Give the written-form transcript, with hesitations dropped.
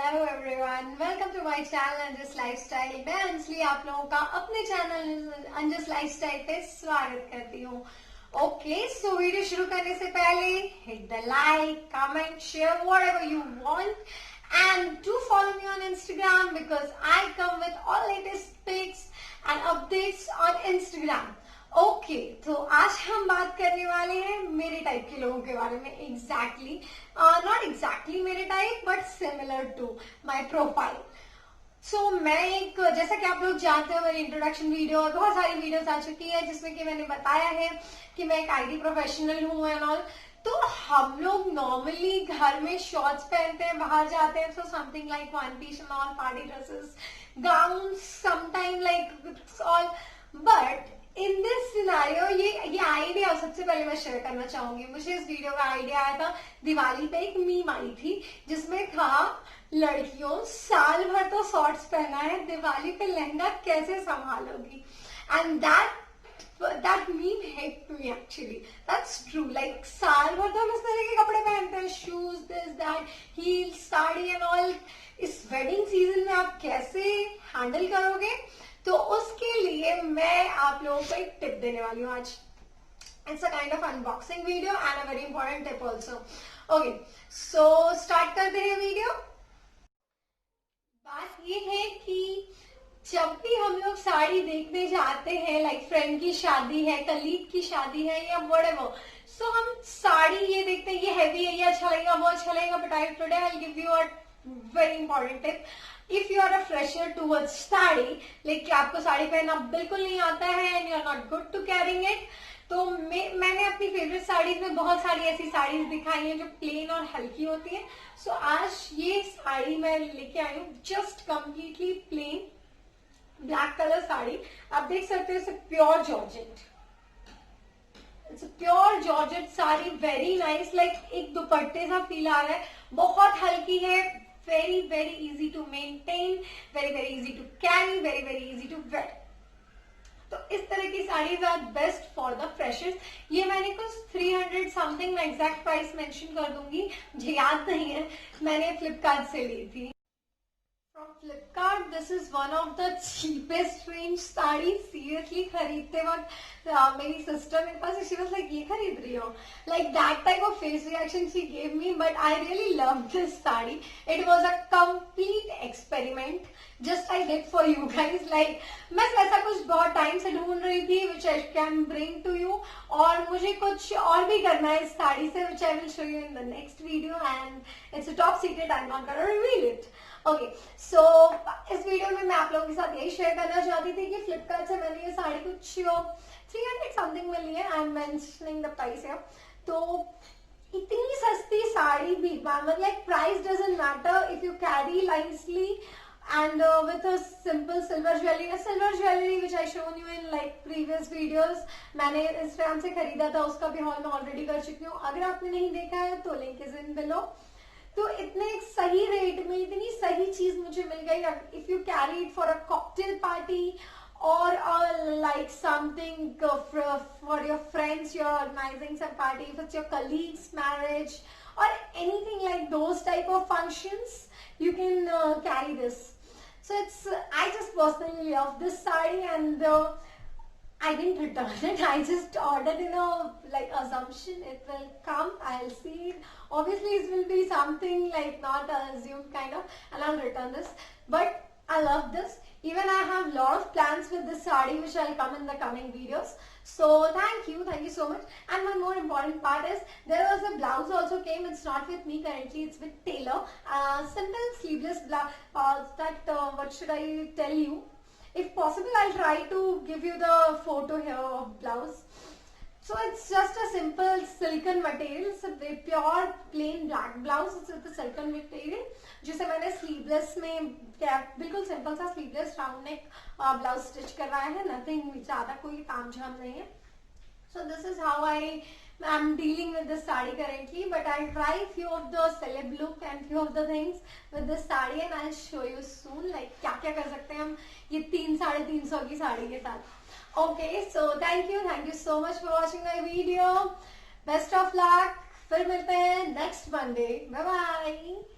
Hello everyone, welcome to my channel Anju's lifestyle. मैं अंजलि आप लोगों का अपने चैनल अंजस लाइफस्टाइल पे स्वागत करती हूँ। ओके, सो वीडियो शुरू करने से पहले hit the like, comment, share whatever you want and do follow me on Instagram because I come with all latest pics and updates on Instagram. Okay, तो आज हम बात करने वाले हैं मेरे टाइप के लोगों के बारे में। एग्जैक्टली नॉट एग्जैक्टली मेरे type but similar to my profile. So मैं एक, जैसा कि आप लोग जानते हो, मेरी इंट्रोडक्शन वीडियो और बहुत सारी वीडियोस आ चुकी है जिसमें कि मैंने बताया है कि मैं एक आईटी प्रोफेशनल हूँ एंड ऑल। तो हम लोग नॉर्मली घर में शॉर्ट्स पहनते हैं, बाहर जाते हैं, so something like one piece and all, party dresses, gowns, sometime like all. But in this scenario ये आइडिया सबसे पहले मैं शेयर करना चाहूंगी। मुझे इस वीडियो का आइडिया आया था, दिवाली पे एक मीम आई थी जिसमें था, लड़कियों साल भर तो शॉर्ट्स पहना है, दिवाली पे लहंगा कैसे संभालोगी। And that meme hit me actually. That's true. Like साल भर तो हम इस तरह के कपड़े पहनते हैं, shoes, this, that, heels, sari and all. इस वेडिंग सीजन में आप कैसे हैंडल करोगे? तो उसके लिए मैं आप लोगों को एक टिप देने वाली हूँ आज। It's a kind of unboxing video and a very important tip also. Okay, so start करते हैं वीडियो। बात ये है कि जब भी हम लोग साड़ी देखने जाते हैं, लाइक फ्रेंड की शादी है, कलीग की शादी है या व्हाटएवर, सो हम साड़ी ये देखते हैं, ये हैवी है, ये अच्छा लगेगा, वो अच्छा लगेगा। But I today I will give you a very important tip. If you are a fresher towards sari, like आपको साड़ी पहनना बिल्कुल नहीं आता है and you are not good to carrying it, तो मैंने अपनी फेवरेट साड़ीज में बहुत सारी ऐसी साड़ीज दिखाई हैं जो प्लेन और हल्की होती है। सो आज ये साड़ी मैं लेके आई हूँ, just completely plain black colour sari. आप देख सकते हो, it's pure georgette, it's pure georgette sari, very nice. Like एक दुपट्टे सा फील आ रहा है, बहुत हल्की है, very very easy to maintain, very very easy to carry, very very easy to wear. तो इस तरह की saris are best for the freshers. ये मैंने कुछ 300 समथिंग, मैं एग्जैक्ट प्राइस मेंशन कर दूंगी, मुझे याद नहीं है, मैंने फ्लिपकार्ट से ली थी। From Flipkart, this is one of the cheapest range sari. Seriously खरीदते वक्त मेरी सिस्टर मेरे पास, she was like, ये खरीद रही हो, like that type of face reaction she gave me, but I really loved this sari. It was a complete experiment, just I did for you guys. Like मैं ऐसा कुछ बहुत टाइम से ढूंढ रही थी which I can bring to you, और मुझे कुछ और भी करना है इस साड़ी से, which I will show you in the next video, and it's a top secret, I'm not gonna reveal it. Okay, so इस वीडियो में मैं आप लोगों के साथ यही शेयर करना चाहती थी कि फ्लिपकार्ट से मैंने ये साड़ी कुछ 300 समथिंग मिली है। I am mentioning the price है। तो इतनी सस्ती साड़ी भी, मतलब price doesn't matter if you carry lightly and with a simple silver jewellery which I shown you in like previous videos. मैंने इंस्टाग्राम से खरीदा था, उसका भी हॉल मैं ऑलरेडी कर चुकी हूँ। अगर आपने नहीं देखा है तो लिंक इज इन बिलो। तो इतने सही रेट में इतनी सही चीज मुझे मिल गई। If you carry it for a cocktail party or like something for your friends, you are organising some party, if it's your colleagues marriage or anything like those type of functions, you can carry this. So I just personally love this saree and I didn't return it. I just ordered in a like assumption it will come. I'll see it. Obviously, it will be something like not assumed kind of, and I'll return this. But I love this. Even I have lot of plans with this saree, which I'll come in the coming videos. So thank you so much. And one more important part is there was a blouse also came. It's not with me currently. It's with tailor. Simple sleeveless blouse. What should I tell you? If possible, I'll try to give you the photo here of blouse. So it's just a simple silicone material. It's a pure plain black blouse. It's with a silicone material, जिसे मैंने sleeveless में बिल्कुल simple सा sleeveless round neck blouse stitch करवाया है। Nothing ज्यादा कोई तामझाम नहीं है। So this is how I'm dealing with this saree currently, but I'll try few of the celeb look and few of the things with this saree and I'll show you soon, like क्या क्या कर सकते हैं हम ये 300-350 की साड़ी के साथ। Okay, so thank you so much for watching my video. Best of luck. फिर मिलते हैं next Monday. Bye bye.